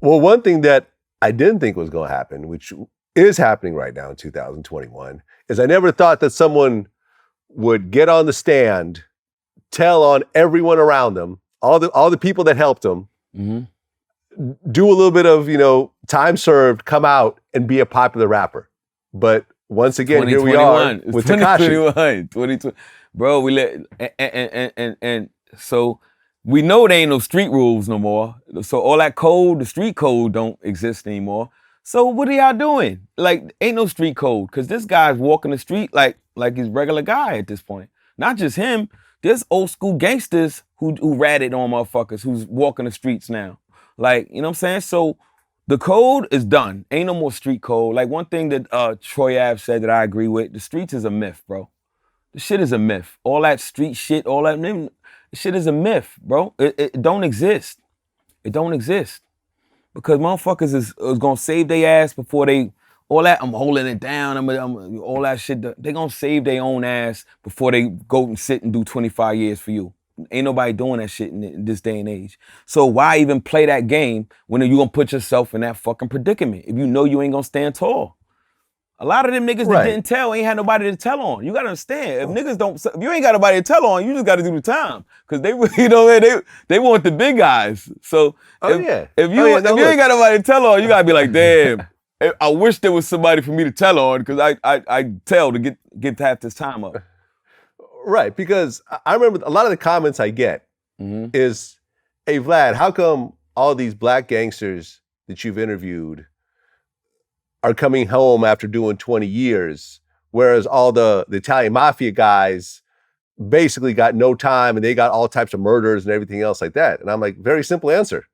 Well, one thing that I didn't think was going to happen, which is happening right now in 2021, is I never thought that someone would get on the stand, tell on everyone around them, all the people that helped them, do a little bit of, time served, come out and be a popular rapper. But once again, here we are with Tekashi. 2020. Bro, we and so we know there ain't no street rules no more. So all that code, the street code don't exist anymore. So what are y'all doing? Like, ain't no street code, because this guy's walking the street like he's a regular guy at this point. Not just him, there's old school gangsters who ratted on motherfuckers who's walking the streets now. Like, you know what I'm saying? So the code is done. Ain't no more street code. Like, one thing that Troy Ave said that I agree with, the streets is a myth, bro. The shit is a myth. All that street shit, all that shit is a myth, bro. It don't exist. It don't exist. Because motherfuckers is gonna save their ass before they, all that, I'm holding it down, I'm all that shit, they gonna save their own ass before they go and sit and do 25 years for you. Ain't nobody doing that shit in this day and age. So why even play that game when you gonna put yourself in that fucking predicament if you know you ain't gonna stand tall? A lot of them niggas that didn't tell ain't had nobody to tell on. You gotta understand, if niggas don't, if you ain't got nobody to tell on, you just gotta do the time. Cause they, they want the big guys. So if you ain't got nobody to tell on, you gotta be like, damn, I wish there was somebody for me to tell on, cause I tell to get half this time up. Right, because I remember a lot of the comments I get is, hey Vlad, how come all these black gangsters that you've interviewed are coming home after doing 20 years, whereas all the Italian mafia guys basically got no time and they got all types of murders and everything else like that? And I'm like, very simple answer.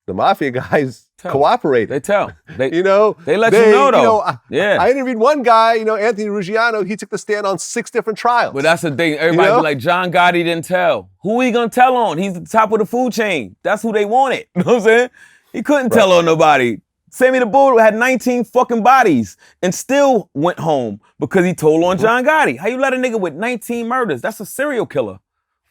The mafia guys cooperate. They tell. They let you know though. I interviewed one guy, Anthony Ruggiano, he took the stand on 6 different trials. But that's the thing, everybody be like, John Gotti didn't tell. Who he gonna tell on? He's the top of the food chain. That's who they wanted. You know what I'm saying? He couldn't tell on nobody. Sammy the Bull had 19 fucking bodies and still went home because he told on John Gotti. How you let a nigga with 19 murders? That's a serial killer.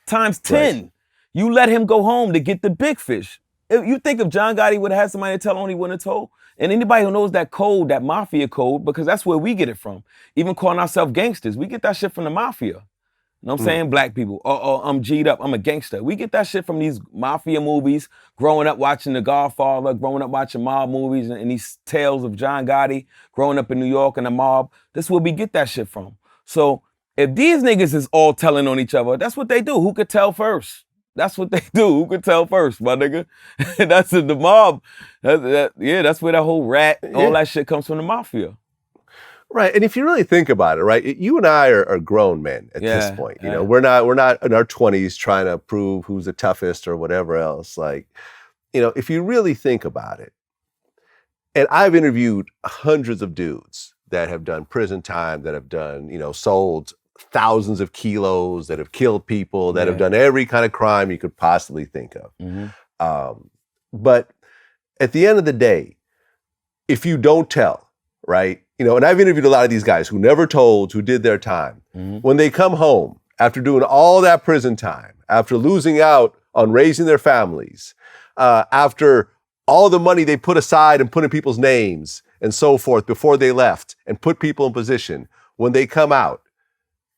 Times 10. Right. You let him go home to get the big fish. If you think if John Gotti would have had somebody to tell on, he wouldn't have told. And anybody who knows that code, that mafia code, because that's where we get it from. Even calling ourselves gangsters, we get that shit from the mafia. You know what I'm saying? Black people. I'm G'd up. I'm a gangster. We get that shit from these mafia movies, growing up watching The Godfather, growing up watching mob movies and these tales of John Gotti, growing up in New York and the mob. That's where we get that shit from. So if these niggas is all telling on each other, that's what they do. Who could tell first? That's what they do. Who could tell first, my nigga? That's the mob. That's where that whole rat, all that shit comes from, the mafia. Right, and if you really think about it, right, you and I are grown men at this point. We're not in our 20s trying to prove who's the toughest or whatever else. Like, if you really think about it, and I've interviewed hundreds of dudes that have done prison time, that have done, sold thousands of kilos, that have killed people, that have done every kind of crime you could possibly think of. But at the end of the day, if you don't tell, right? And I've interviewed a lot of these guys who never told, who did their time. When they come home after doing all that prison time, after losing out on raising their families, after all the money they put aside and put in people's names and so forth before they left and put people in position, when they come out,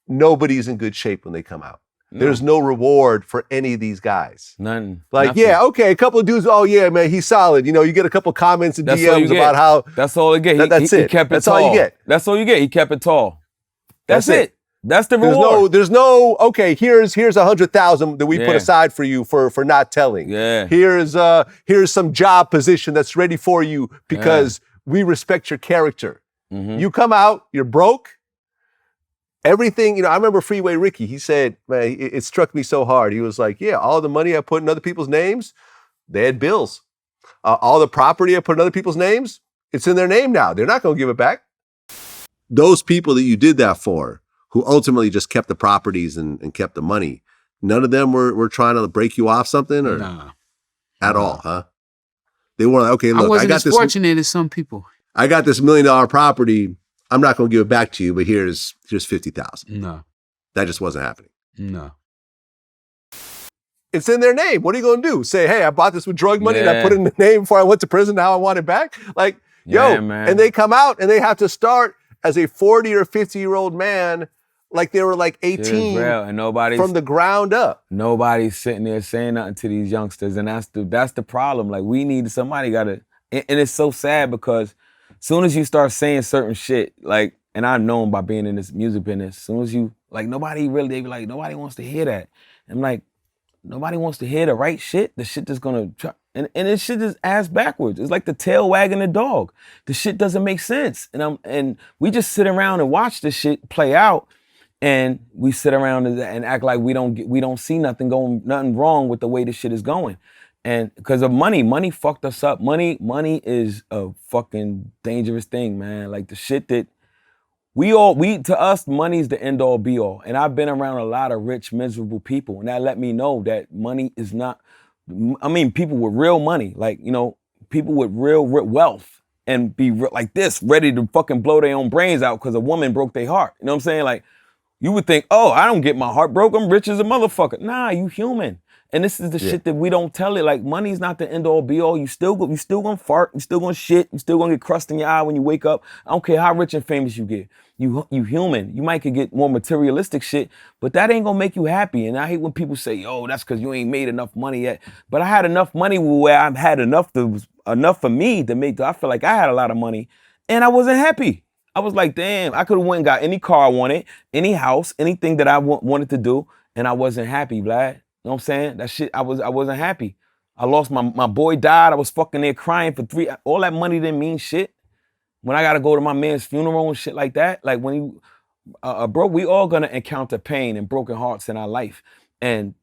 nobody's in good shape when they come out. No. There's no reward for any of these guys. None. Like, Nothing. Okay, a couple of dudes, man, he's solid. You get a couple of comments and DMs about how... That's all you get. That's it. He kept it that's tall. all you get. That's all you get. He kept it tall. That's it. That's the reward. There's no, here's 100,000 that we put aside for you for not telling. Yeah. Here's some job position that's ready for you because we respect your character. You come out, you're broke. Everything, I remember Freeway Ricky, he said, man, it struck me so hard. He was like, all the money I put in other people's names, they had bills. All the property I put in other people's names, it's in their name now. They're not going to give it back. Those people that you did that for, who ultimately just kept the properties and kept the money, none of them were trying to break you off something or at all, huh? They were like, okay, look, I wasn't as fortunate as some people. I got this $1 million property. I'm not going to give it back to you, but here's 50,000. No. That just wasn't happening. No. It's in their name. What are you going to do? Say, hey, I bought this with drug money and I put it in the name before I went to prison. Now I want it back. Like, man. And they come out and they have to start as a 40 or 50-year-old man like they were like 18 and nobody's from the ground up. Nobody's sitting there saying nothing to these youngsters, and that's the problem. Like, we need somebody gotta, and it's so sad because as soon as you start saying certain shit, like, and I've known by being in this music business, as soon as you, like, nobody wants to hear that. I'm like, nobody wants to hear the right shit, the shit that's gonna try, and this shit is ass backwards. It's like the tail wagging the dog. The shit doesn't make sense. And we just sit around and watch this shit play out, and we sit around and act like we don't see nothing wrong with the way this shit is going. And because of money fucked us up. Money is a fucking dangerous thing, man. Like, the shit that to us, money's the end all be all. And I've been around a lot of rich, miserable people, and that let me know that money is not, I mean, people with real money, like, you know, people with real wealth, and be like this, ready to fucking blow their own brains out because a woman broke their heart. You know what I'm saying? Like, you would think, oh, I don't get my heart broke, I'm rich as a motherfucker. Nah, you human. And this is the shit that we don't tell it. Like, money's not the end all be all. You still gonna fart, you still gonna shit, you still gonna get crust in your eye when you wake up. I don't care how rich and famous you get. You human. You might could get more materialistic shit, but that ain't gonna make you happy. And I hate when people say, yo, that's because you ain't made enough money yet. But I had enough money where I've had enough for me to make, I feel like I had a lot of money and I wasn't happy. I was like, damn, I could have went and got any car I wanted, any house, anything that I wanted to do, and I wasn't happy, Vlad. You know what I'm saying? That shit, I wasn't happy. I lost my boy died. I was fucking there crying for all that money didn't mean shit. When I gotta go to my man's funeral and shit like that, like when you, bro, we all gonna encounter pain and broken hearts in our life. And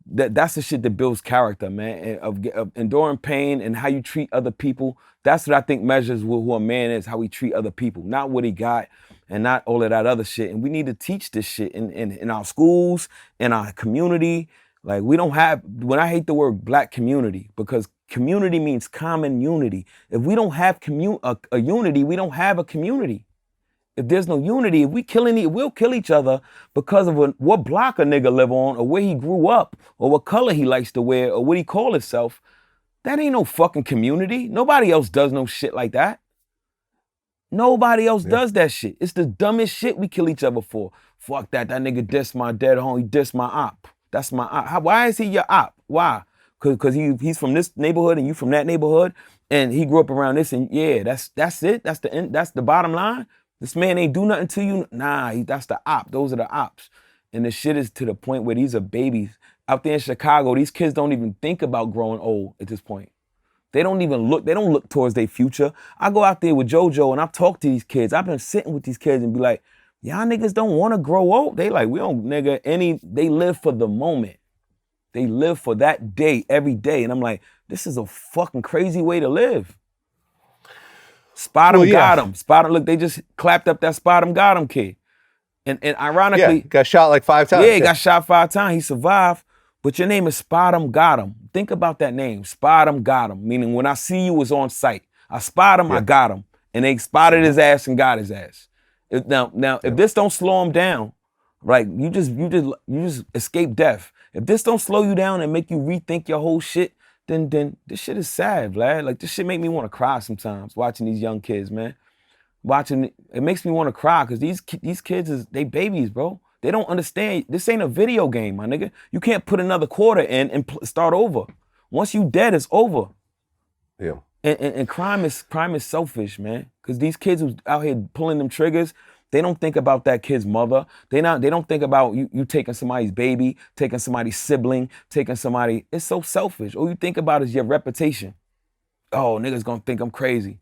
that's the shit that builds character, man, of enduring pain and how you treat other people. That's what I think measures who a man is, how he treat other people, not what he got and not all of that other shit. And we need to teach this shit in our schools, in our community. Like, we don't have, when I hate the word black community, because community means common unity. If we don't have a unity, we don't have a community. If there's no unity, if we'll kill each other because of what block a nigga live on, or where he grew up, or what color he likes to wear, or what he call himself. That ain't no fucking community. Nobody else does no shit like that. Nobody else does that shit. It's the dumbest shit we kill each other for. Fuck that nigga dissed my dead home, he dissed my op. That's my op. Why is he your op? Why? Because he's from this neighborhood and you from that neighborhood, and he grew up around this, and that's it. That's the end. That's the bottom line. This man ain't do nothing to you. Nah, that's the op. Those are the ops. And the shit is to the point where these are babies. Out there in Chicago, these kids don't even think about growing old at this point. They don't look towards their future. I go out there with JoJo and I talk to these kids. I've been sitting with these kids and be like, y'all niggas don't want to grow old. They like, we don't, nigga, they live for the moment. They live for that day, every day. And I'm like, this is a fucking crazy way to live. SpotemGottem. Look, they just clapped up that SpotemGottem kid. And ironically, got shot like 5 times. Yeah, he got shot 5 times. He survived. But your name is SpotemGottem. Think about that name, SpotemGottem. Meaning when I see you was on site. I spot him, I got him. And they spotted his ass and got his ass. If this don't slow him down, right? You just escape death. If this don't slow you down and make you rethink your whole shit, then this shit is sad, Vlad. Like, this shit make me want to cry sometimes watching these young kids, man. It makes me want to cry because these kids they babies, bro. They don't understand. This ain't a video game, my nigga. You can't put another quarter in and start over. Once you dead, it's over. Yeah. And crime is selfish, man. Because these kids who's out here pulling them triggers, they don't think about that kid's mother. They don't think about you taking somebody's baby, taking somebody's sibling, taking somebody. It's so selfish. All you think about is your reputation. Oh, niggas gonna think I'm crazy.